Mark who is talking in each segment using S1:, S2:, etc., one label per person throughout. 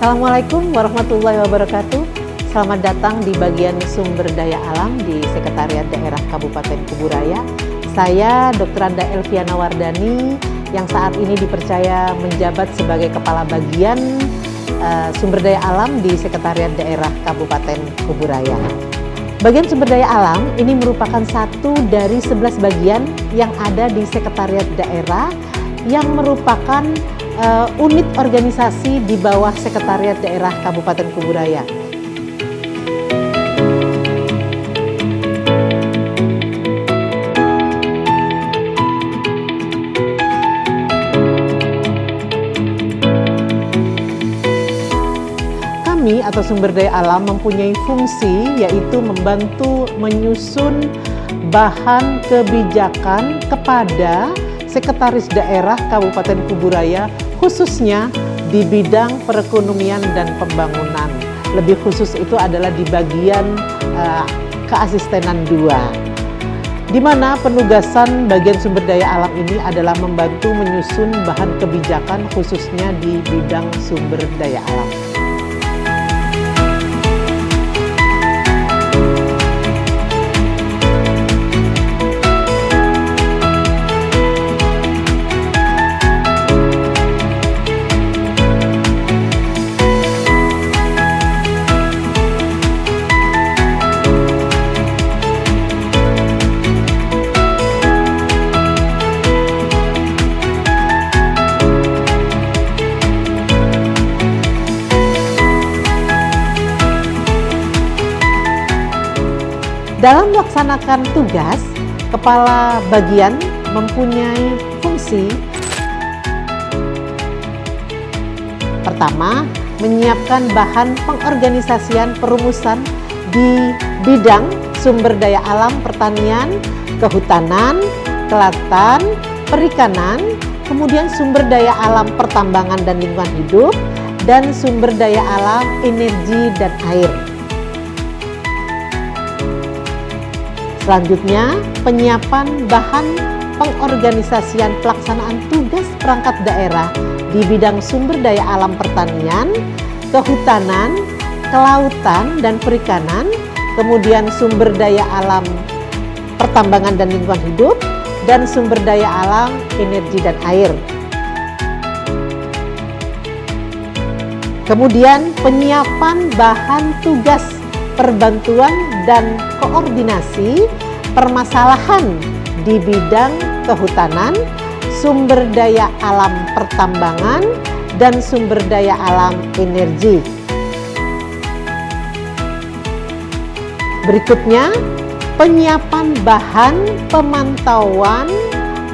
S1: Assalamualaikum warahmatullahi wabarakatuh. Selamat datang di bagian sumber daya alam di Sekretariat Daerah Kabupaten Kuburaya. Saya Dr. Anda Elviana Wardani yang saat ini dipercaya menjabat sebagai Kepala Bagian Sumber Daya Alam di Sekretariat Daerah Kabupaten Kuburaya. Bagian sumber daya alam ini merupakan satu dari 11 bagian yang ada di Sekretariat Daerah yang merupakan unit organisasi di bawah Sekretariat Daerah Kabupaten Kuburaya. Kami atau sumber daya alam mempunyai fungsi yaitu membantu menyusun bahan kebijakan kepada Sekretaris Daerah Kabupaten Kuburaya, khususnya di bidang perekonomian dan pembangunan. Lebih khusus itu adalah di bagian keasistenan 2, di mana penugasan bagian sumber daya alam ini adalah membantu menyusun bahan kebijakan khususnya di bidang sumber daya alam. Dalam melaksanakan tugas, Kepala Bagian mempunyai fungsi pertama, menyiapkan bahan pengorganisasian perumusan di bidang sumber daya alam pertanian, kehutanan, kelautan, perikanan, kemudian sumber daya alam pertambangan dan lingkungan hidup, dan sumber daya alam energi dan air. Selanjutnya, penyiapan bahan pengorganisasian pelaksanaan tugas perangkat daerah di bidang sumber daya alam pertanian, kehutanan, kelautan, dan perikanan, kemudian sumber daya alam pertambangan dan lingkungan hidup, dan sumber daya alam energi dan air. Kemudian penyiapan bahan tugas perbantuan dan koordinasi permasalahan di bidang kehutanan, sumber daya alam pertambangan, dan sumber daya alam energi. Berikutnya, penyiapan bahan pemantauan,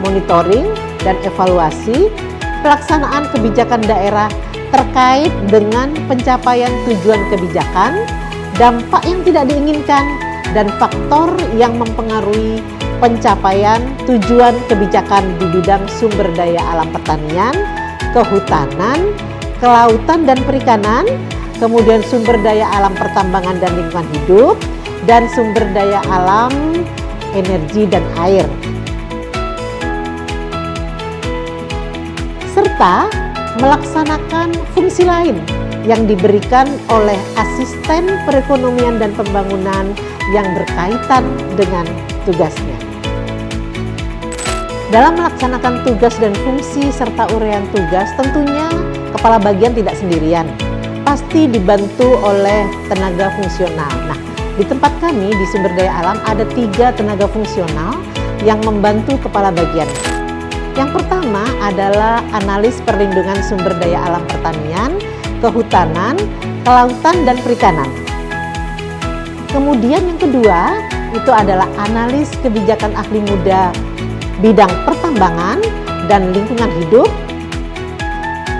S1: monitoring, dan evaluasi pelaksanaan kebijakan daerah terkait dengan pencapaian tujuan kebijakan, dampak yang tidak diinginkan, dan faktor yang mempengaruhi pencapaian tujuan kebijakan di bidang sumber daya alam pertanian, kehutanan, kelautan dan perikanan, kemudian sumber daya alam pertambangan dan lingkungan hidup, dan sumber daya alam energi dan air. Serta melaksanakan fungsi lain yang diberikan oleh asisten perekonomian dan pembangunan yang berkaitan dengan tugasnya. Dalam melaksanakan tugas dan fungsi serta uraian tugas, tentunya Kepala Bagian tidak sendirian, pasti dibantu oleh tenaga fungsional. Nah, di tempat kami di sumber daya alam ada 3 tenaga fungsional yang membantu Kepala Bagian. Yang pertama adalah analis perlindungan sumber daya alam pertanian, kehutanan, kelautan, dan perikanan. Kemudian yang kedua itu adalah analis kebijakan ahli muda bidang pertambangan dan lingkungan hidup.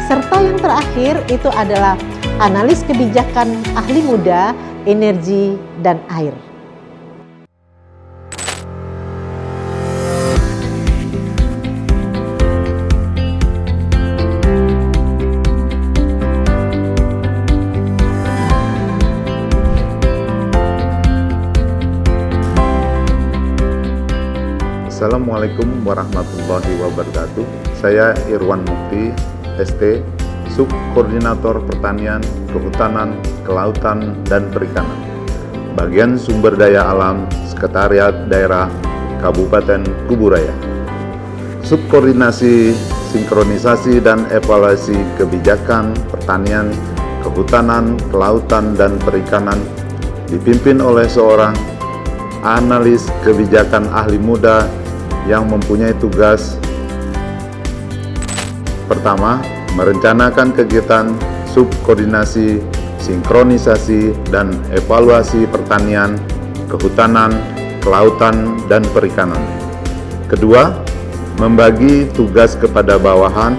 S1: Serta yang terakhir itu adalah analis kebijakan ahli muda energi dan air.
S2: Assalamualaikum warahmatullahi wabarakatuh. Saya Irwan Mukti, ST, Subkoordinator Pertanian, Kehutanan, Kelautan, dan Perikanan. Bagian Sumber Daya Alam, Sekretariat Daerah Kabupaten Kuburaya. Subkoordinasi, Sinkronisasi, dan Evaluasi Kebijakan Pertanian, Kehutanan, Kelautan, dan Perikanan dipimpin oleh seorang analis kebijakan ahli muda yang mempunyai tugas: pertama, merencanakan kegiatan subkoordinasi, sinkronisasi, dan evaluasi pertanian, kehutanan, kelautan, dan perikanan. Kedua, membagi tugas kepada bawahan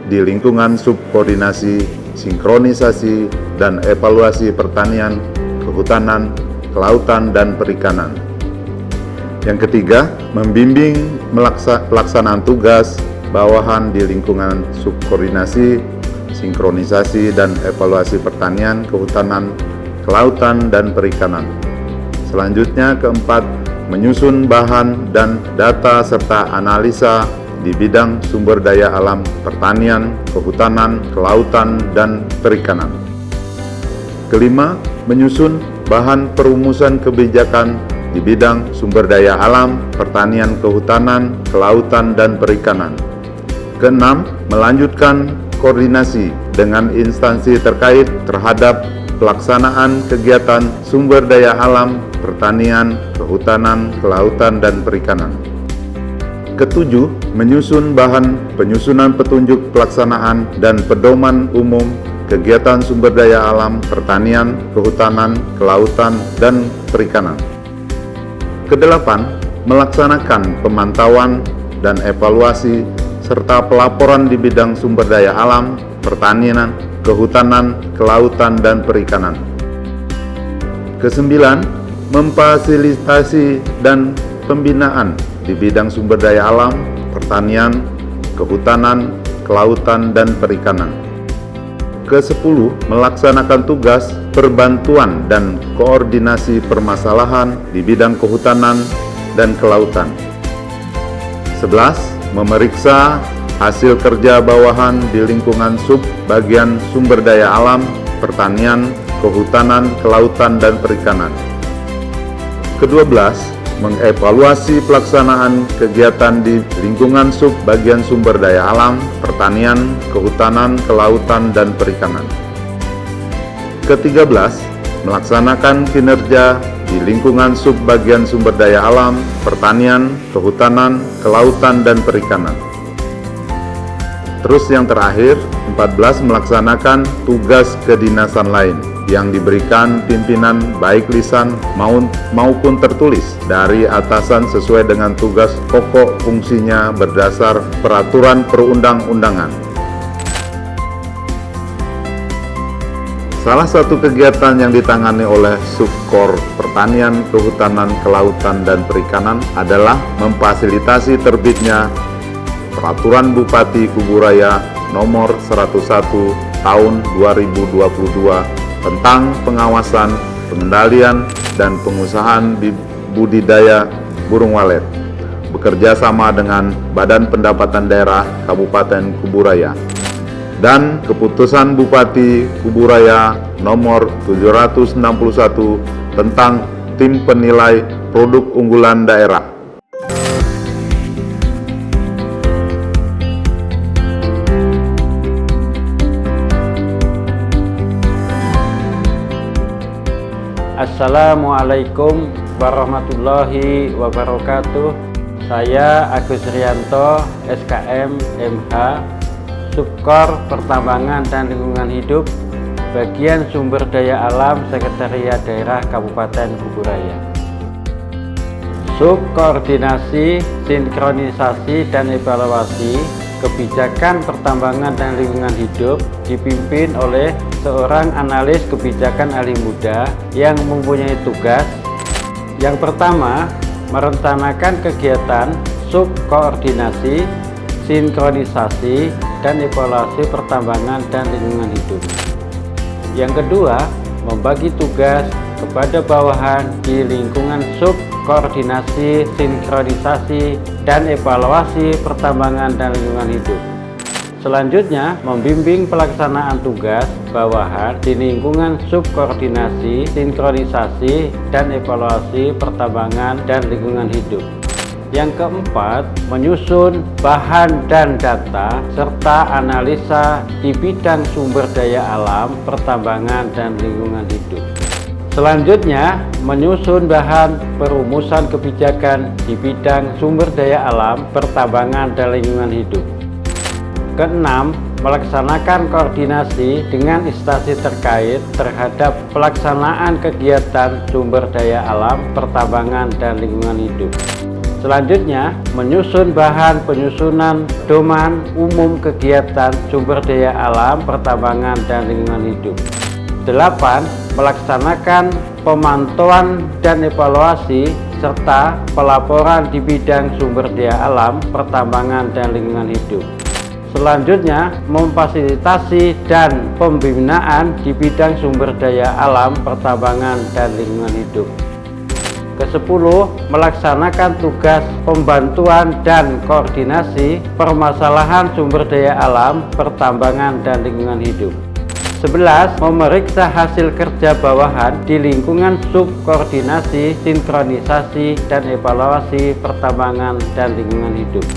S2: di lingkungan subkoordinasi, sinkronisasi, dan evaluasi pertanian, kehutanan, kelautan, dan perikanan. Yang ketiga, membimbing pelaksanaan tugas bawahan di lingkungan subkoordinasi, sinkronisasi, dan evaluasi pertanian, kehutanan, kelautan, dan perikanan. Selanjutnya, keempat, menyusun bahan dan data serta analisa di bidang sumber daya alam pertanian, kehutanan, kelautan, dan perikanan. Kelima, menyusun bahan perumusan kebijakan di bidang sumber daya alam, pertanian, kehutanan, kelautan, dan perikanan. Keenam, melanjutkan koordinasi dengan instansi terkait terhadap pelaksanaan kegiatan sumber daya alam, pertanian, kehutanan, kelautan, dan perikanan. Ketujuh, menyusun bahan penyusunan petunjuk pelaksanaan dan pedoman umum kegiatan sumber daya alam, pertanian, kehutanan, kelautan, dan perikanan. Kedelapan, melaksanakan pemantauan dan evaluasi serta pelaporan di bidang sumber daya alam, pertanian, kehutanan, kelautan, dan perikanan. Kesembilan, memfasilitasi dan pembinaan di bidang sumber daya alam, pertanian, kehutanan, kelautan, dan perikanan. Kesepuluh, melaksanakan tugas perbantuan dan koordinasi permasalahan di bidang kehutanan dan kelautan. 11. Memeriksa hasil kerja bawahan di lingkungan bagian sumber daya alam, pertanian, kehutanan, kelautan, dan perikanan. Ke-12, mengevaluasi pelaksanaan kegiatan di lingkungan bagian sumber daya alam, pertanian, kehutanan, kelautan, dan perikanan. Ke-13, melaksanakan kinerja di lingkungan bagian sumber daya alam, pertanian, kehutanan, kelautan, dan perikanan. Terus yang terakhir, 14, melaksanakan tugas kedinasan lain yang diberikan pimpinan baik lisan maupun tertulis dari atasan sesuai dengan tugas pokok fungsinya berdasar peraturan perundang-undangan. Salah satu kegiatan yang ditangani oleh Subkor Pertanian, Kehutanan, Kelautan, dan Perikanan adalah memfasilitasi terbitnya Peraturan Bupati Kuburaya Nomor 101 Tahun 2022 tentang pengawasan, pengendalian, dan pengusahaan budidaya burung walet, bekerja sama dengan Badan Pendapatan Daerah Kabupaten Kuburaya, dan Keputusan Bupati Kuburaya Nomor 761 tentang Tim Penilai Produk Unggulan Daerah.
S3: Assalamualaikum warahmatullahi wabarakatuh. Saya Agus Rianto, SKM MH, Subkor Pertambangan dan Lingkungan Hidup, Bagian Sumber Daya Alam, Sekretariat Daerah Kabupaten Kuburaya. Subkoordinasi, sinkronisasi, dan evaluasi kebijakan pertambangan dan lingkungan hidup dipimpin oleh seorang analis kebijakan ahli muda yang mempunyai tugas: yang pertama, merencanakan kegiatan subkoordinasi, sinkronisasi, dan evaluasi pertambangan dan lingkungan hidup. Yang kedua, membagi tugas kepada bawahan di lingkungan subkoordinasi, sinkronisasi, dan evaluasi pertambangan dan lingkungan hidup. Selanjutnya, membimbing pelaksanaan tugas bawahan di lingkungan subkoordinasi, sinkronisasi, dan evaluasi pertambangan dan lingkungan hidup. Yang keempat, menyusun bahan dan data serta analisa di bidang sumber daya alam, pertambangan, dan lingkungan hidup. Selanjutnya, menyusun bahan perumusan kebijakan di bidang sumber daya alam, pertambangan, dan lingkungan hidup. Keenam, melaksanakan koordinasi dengan instansi terkait terhadap pelaksanaan kegiatan sumber daya alam, pertambangan, dan lingkungan hidup. Selanjutnya, menyusun bahan penyusunan domain umum kegiatan sumber daya alam, pertambangan, dan lingkungan hidup. 8. Melaksanakan pemantauan dan evaluasi serta pelaporan di bidang sumber daya alam, pertambangan, dan lingkungan hidup. Selanjutnya, memfasilitasi dan pembinaan di bidang sumber daya alam, pertambangan, dan lingkungan hidup. Ke-10, melaksanakan tugas pembantuan dan koordinasi permasalahan sumber daya alam, pertambangan, dan lingkungan hidup. 11. Memeriksa hasil kerja bawahan di lingkungan subkoordinasi, sinkronisasi, dan evaluasi pertambangan dan lingkungan hidup.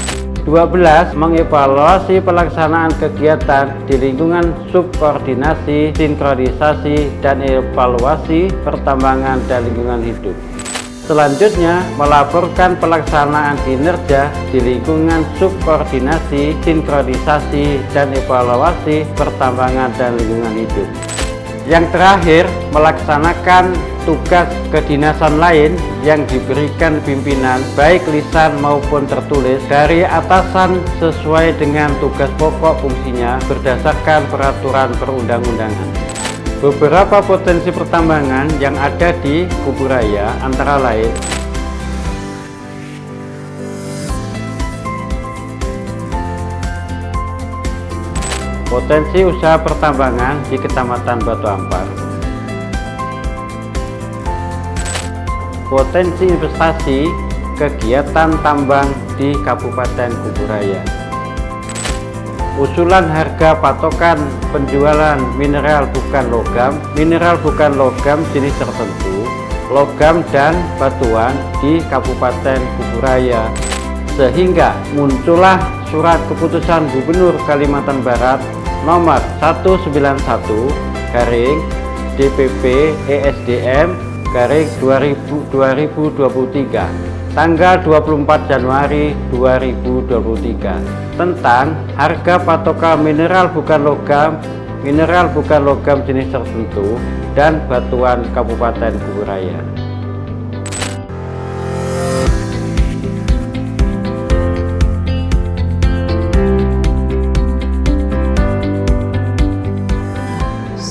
S3: 12. Mengevaluasi pelaksanaan kegiatan di lingkungan subkoordinasi, sinkronisasi, dan evaluasi pertambangan dan lingkungan hidup. Selanjutnya, melaporkan pelaksanaan kinerja di lingkungan subkoordinasi, sinkronisasi, dan evaluasi pertambangan dan lingkungan hidup. Yang terakhir, melaksanakan tugas kedinasan lain yang diberikan pimpinan, baik lisan maupun tertulis, dari atasan sesuai dengan tugas pokok fungsinya berdasarkan peraturan perundang-undangan. Beberapa potensi pertambangan yang ada di Kuburaya antara lain: potensi usaha pertambangan di Kecamatan Batu Ampar, potensi investasi kegiatan tambang di Kabupaten Kuburaya, usulan harga patokan penjualan mineral bukan logam jenis tertentu, logam dan batuan di Kabupaten Kuburaya, sehingga muncullah Surat Keputusan Gubernur Kalimantan Barat nomor 191 garing DPP ESDM garing 2023 tanggal 24 Januari 2023 tentang harga patokan mineral bukan logam jenis tertentu dan batuan Kabupaten Kuburaya.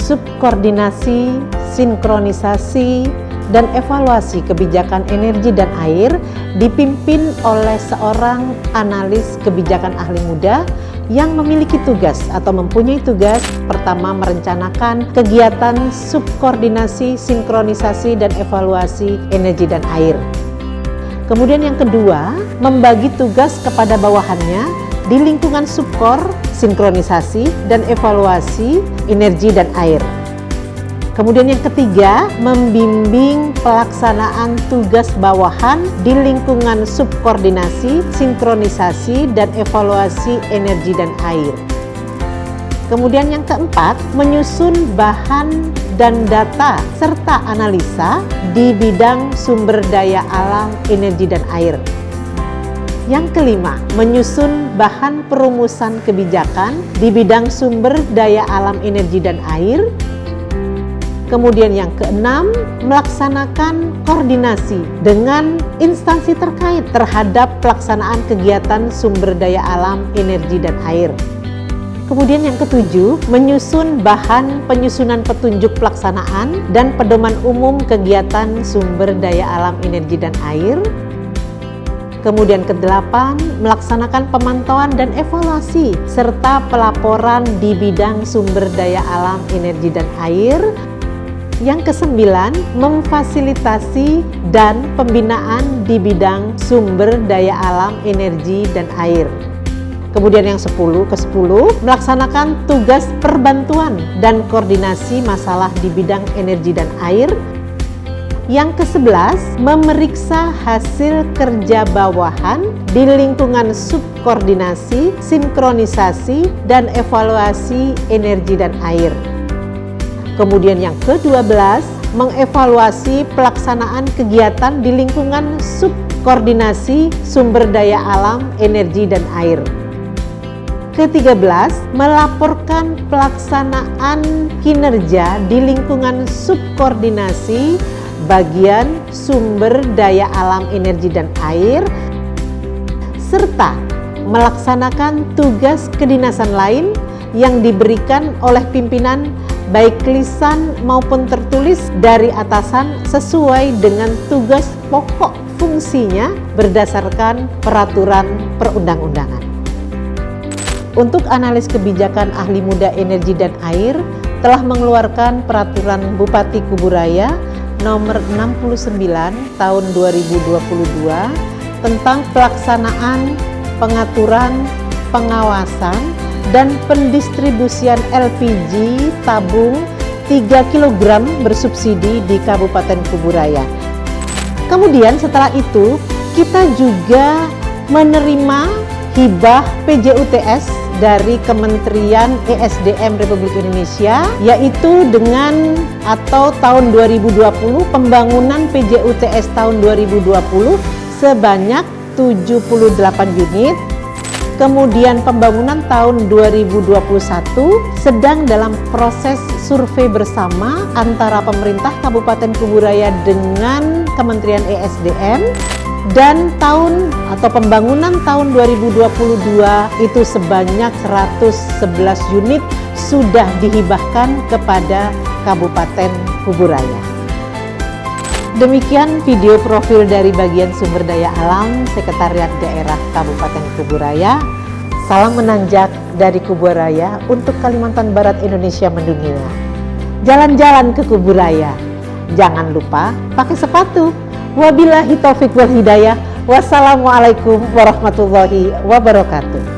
S1: Subkoordinasi, sinkronisasi, dan evaluasi kebijakan energi dan air dipimpin oleh seorang analis kebijakan ahli muda yang memiliki tugas atau mempunyai tugas pertama merencanakan kegiatan subkoordinasi, sinkronisasi, dan evaluasi energi dan air. Kemudian yang kedua, membagi tugas kepada bawahannya di lingkungan subkor, sinkronisasi, dan evaluasi energi dan air. Kemudian yang ketiga, membimbing pelaksanaan tugas bawahan di lingkungan subkoordinasi, sinkronisasi, dan evaluasi energi dan air. Kemudian yang keempat, menyusun bahan dan data serta analisa di bidang sumber daya alam, energi, dan air. Yang kelima, menyusun bahan perumusan kebijakan di bidang sumber daya alam, energi, dan air. Kemudian yang keenam, melaksanakan koordinasi dengan instansi terkait terhadap pelaksanaan kegiatan sumber daya alam, energi, dan air. Kemudian yang ketujuh, menyusun bahan penyusunan petunjuk pelaksanaan dan pedoman umum kegiatan sumber daya alam, energi, dan air. Kemudian kedelapan, melaksanakan pemantauan dan evaluasi serta pelaporan di bidang sumber daya alam, energi, dan air. Yang kesembilan, memfasilitasi dan pembinaan di bidang sumber daya alam, energi, dan air. Kemudian yang ke-10 melaksanakan tugas perbantuan dan koordinasi masalah di bidang energi dan air. Yang ke-11 memeriksa hasil kerja bawahan di lingkungan subkoordinasi, sinkronisasi, dan evaluasi energi dan air. Kemudian yang ke-12 mengevaluasi pelaksanaan kegiatan di lingkungan subkoordinasi sumber daya alam, energi, dan air. Ke-13, melaporkan pelaksanaan kinerja di lingkungan subkoordinasi bagian sumber daya alam, energi, dan air, serta melaksanakan tugas kedinasan lain yang diberikan oleh pimpinan baik lisan maupun tertulis dari atasan sesuai dengan tugas pokok fungsinya berdasarkan peraturan perundang-undangan. Untuk analis kebijakan ahli muda energi dan air telah mengeluarkan peraturan Bupati Kuburaya nomor 69 tahun 2022 tentang pelaksanaan, pengaturan, pengawasan, dan pendistribusian LPG tabung 3 kg bersubsidi di Kabupaten Kuburaya. Kemudian setelah itu kita juga menerima hibah PJUTS dari Kementerian ESDM Republik Indonesia, yaitu dengan atau tahun 2020 pembangunan PJUTS tahun 2020 sebanyak 78 unit. Kemudian pembangunan tahun 2021 sedang dalam proses survei bersama antara pemerintah Kabupaten Kuburaya dengan Kementerian ESDM, dan tahun atau pembangunan tahun 2022 itu sebanyak 111 unit sudah dihibahkan kepada Kabupaten Kuburaya. Demikian video profil dari bagian sumber daya alam Sekretariat Daerah Kabupaten Kuburaya. Salam menanjak dari Kuburaya untuk Kalimantan Barat Indonesia mendunia. Jalan-jalan ke Kuburaya, jangan lupa pakai sepatu. Wabillahi taufiq wal hidayah. Wassalamualaikum warahmatullahi wabarakatuh.